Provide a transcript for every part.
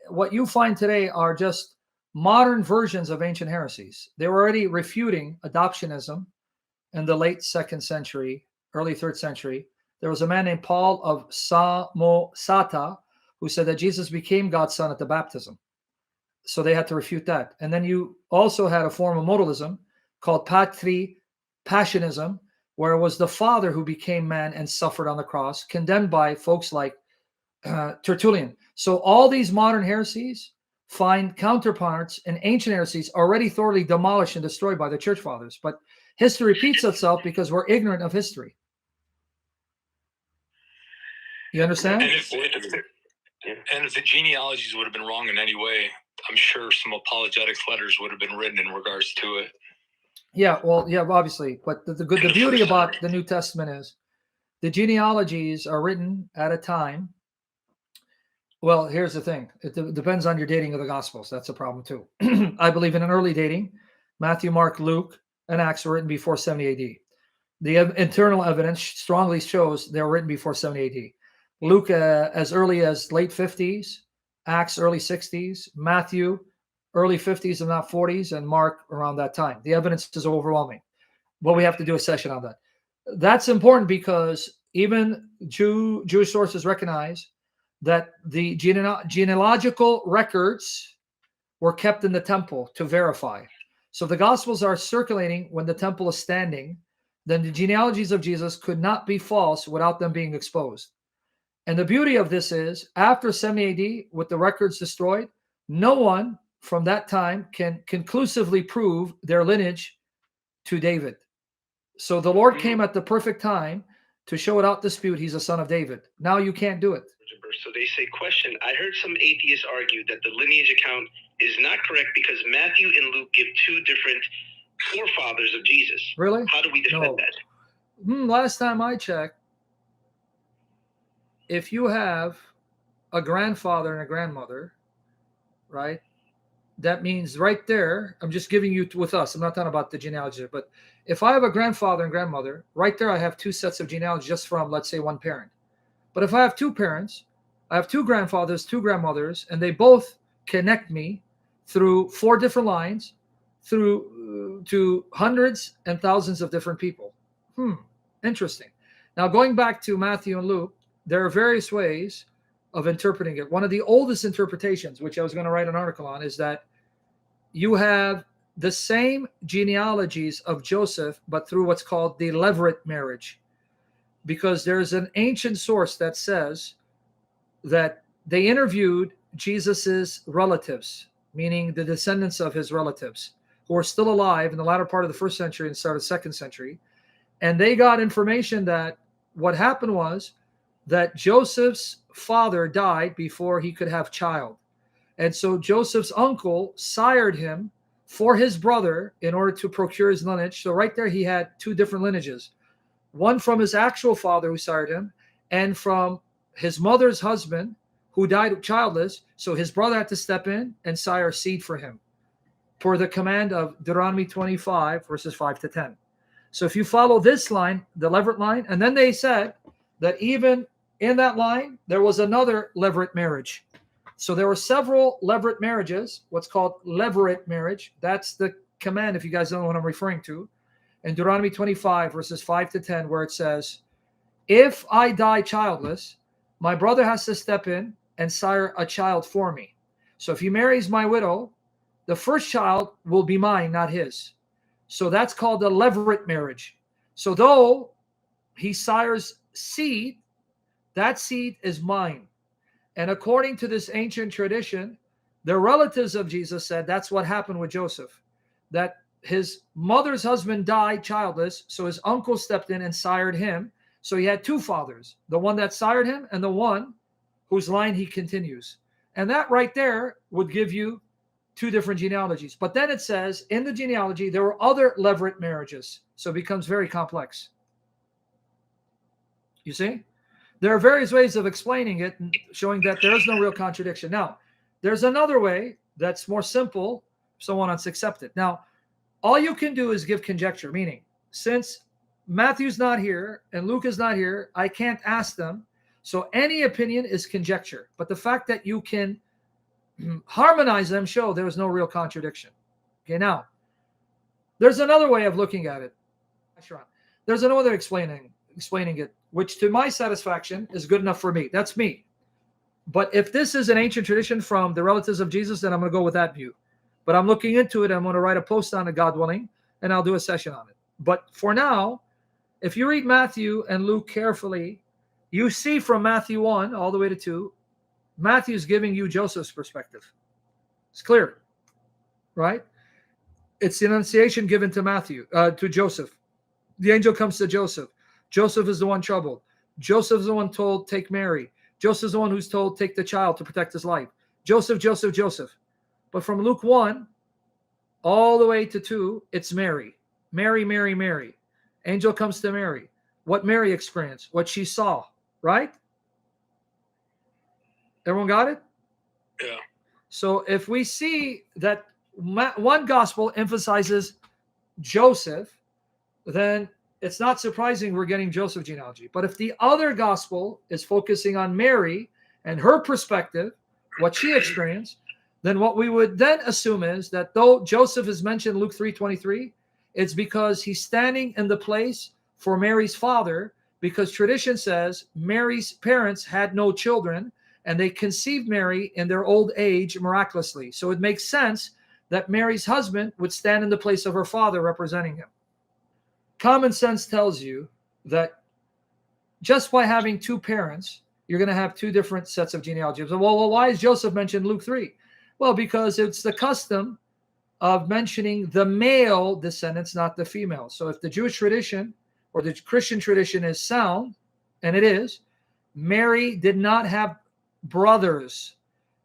what you find today are just modern versions of ancient heresies. They were already refuting adoptionism in the late second century, early third century. There was a man named Paul of Samosata who said that Jesus became God's son at the baptism. So they had to refute that. And then you also had a form of modalism called patri passionism, where it was the Father who became man and suffered on the cross, condemned by folks like Tertullian. So all these modern heresies find counterparts in ancient heresies already thoroughly demolished and destroyed by the church fathers. But history repeats itself because we're ignorant of history. You understand? And if the genealogies would have been wrong in any way, I'm sure some apologetics letters would have been written in regards to it. Yeah, well, yeah, obviously. But the beauty about the New Testament is the genealogies are written at a time. Well, here's the thing. It depends on your dating of the Gospels. That's a problem too. I believe in an early dating. Matthew, Mark, Luke, and Acts were written before 70 AD. The internal evidence strongly shows they were written before 70 AD. Luke as early as late 50s, Acts early 60s, Matthew early 50s and not 40s, and Mark around that time. The evidence is overwhelming. But we have to do a session on that. That's important because even Jewish sources recognize that the genealogical records were kept in the temple to verify. So if the Gospels are circulating when the temple is standing, then the genealogies of Jesus could not be false without them being exposed. And the beauty of this is, after 70 AD, with the records destroyed, no one from that time can conclusively prove their lineage to David. So the Lord came at the perfect time to show without dispute he's a son of David. Now you can't do it. So they say, question, I heard some atheists argue that the lineage account is not correct because Matthew and Luke give two different forefathers of Jesus. Really? How do we defend that? Last time I checked, if you have a grandfather and a grandmother, right, that means right there, I'm just giving you with us, I'm not talking about the genealogy, but if I have a grandfather and grandmother, right there I have two sets of genealogy just from, let's say, one parent. But if I have two parents, I have two grandfathers, two grandmothers, and they both connect me through four different lines, through to hundreds and thousands of different people. Interesting. Now, going back to Matthew and Luke, there are various ways of interpreting it. One of the oldest interpretations, which I was going to write an article on, is that you have the same genealogies of Joseph, but through what's called the levirate marriage. Because there's an ancient source that says that they interviewed Jesus's relatives, meaning the descendants of his relatives, who are still alive in the latter part of the first century and start of the second century. And they got information that what happened was that Joseph's father died before he could have child. And so Joseph's uncle sired him for his brother in order to procure his lineage. So right there he had two different lineages. One from his actual father who sired him, and from his mother's husband who died childless. So his brother had to step in and sire seed for him, per the command of Deuteronomy 25, verses 5 to 10. So if you follow this line, the levirate line, and then they said that even in that line, there was another levirate marriage. So there were several levirate marriages, what's called levirate marriage. That's the command, if you guys don't know what I'm referring to, in Deuteronomy 25, verses 5 to 10, where it says, if I die childless, my brother has to step in and sire a child for me. So if he marries my widow, the first child will be mine, not his. So that's called a levirate marriage. So though he sires seed, that seed is mine. And according to this ancient tradition, the relatives of Jesus said that's what happened with Joseph, that his mother's husband died childless, so his uncle stepped in and sired him. So he had two fathers, the one that sired him and the one whose line he continues. And that right there would give you two different genealogies. But then it says in the genealogy, there were other levirate marriages. So it becomes very complex. You see? There are various ways of explaining it and showing that there is no real contradiction. Now, there's another way that's more simple, someone wants to accept it. Now, all you can do is give conjecture, meaning since Matthew's not here and Luke is not here, I can't ask them. So any opinion is conjecture. But the fact that you can harmonize them, show there is no real contradiction. Okay, now, there's another way of looking at it. There's another explaining it, which to my satisfaction is good enough for me. That's me. But if this is an ancient tradition from the relatives of Jesus, then I'm going to go with that view. But I'm looking into it. I'm going to write a post on it, God willing, and I'll do a session on it. But for now, if you read Matthew and Luke carefully, you see from Matthew 1 all the way to 2, Matthew's giving you Joseph's perspective. It's clear, right? It's the Annunciation given to to Joseph. The angel comes to Joseph. Joseph is the one troubled. Joseph is the one told, take Mary. Joseph is the one who's told, take the child to protect his life. Joseph, Joseph, Joseph. But from Luke 1 all the way to 2, it's Mary. Mary, Mary, Mary. Angel comes to Mary. What Mary experienced, what she saw, right? Everyone got it? Yeah. So if we see that one gospel emphasizes Joseph, then it's not surprising we're getting Joseph genealogy. But if the other gospel is focusing on Mary and her perspective, what she experienced, then what we would then assume is that though Joseph is mentioned in Luke 3:23, it's because he's standing in the place for Mary's father, because tradition says Mary's parents had no children and they conceived Mary in their old age miraculously. So it makes sense that Mary's husband would stand in the place of her father representing him. Common sense tells you that just by having two parents, you're going to have two different sets of genealogies. Well, why is Joseph mentioned in Luke 3? Well, because it's the custom of mentioning the male descendants, not the female. So if the Jewish tradition or the Christian tradition is sound, and it is, Mary did not have brothers,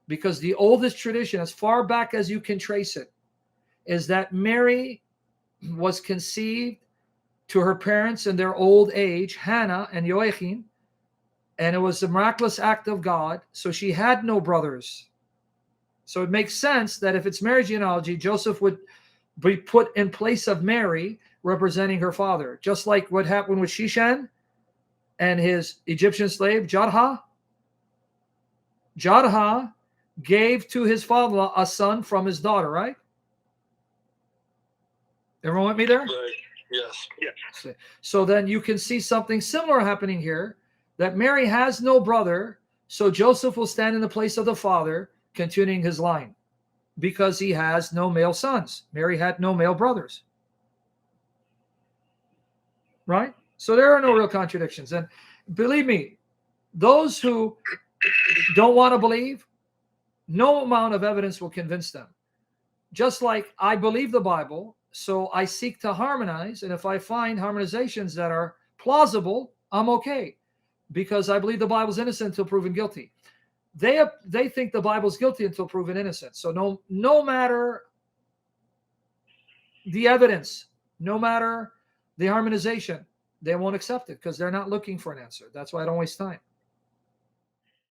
because the oldest tradition, as far back as you can trace it, is that Mary was conceived to her parents in their old age, Hannah and Joachim, and it was a miraculous act of God, so she had no brothers. So it makes sense that if it's Mary's genealogy, Joseph would be put in place of Mary, representing her father, just like what happened with Sheshan and his Egyptian slave, Jadha. Jadha gave to his father-in-law a son from his daughter, right? Everyone with me there? Right. Yes. Yeah. So then you can see something similar happening here, that Mary has no brother, so Joseph will stand in the place of the father, continuing his line, because he has no male sons. Mary had no male brothers. Right? So there are no real contradictions. And believe me, those who don't want to believe, no amount of evidence will convince them. Just like I believe the Bible, so I seek to harmonize, and if I find harmonizations that are plausible, I'm okay, because I believe the Bible's innocent until proven guilty. They think the Bible's guilty until proven innocent. So no matter the evidence, no matter the harmonization, they won't accept it because they're not looking for an answer. That's why I don't waste time.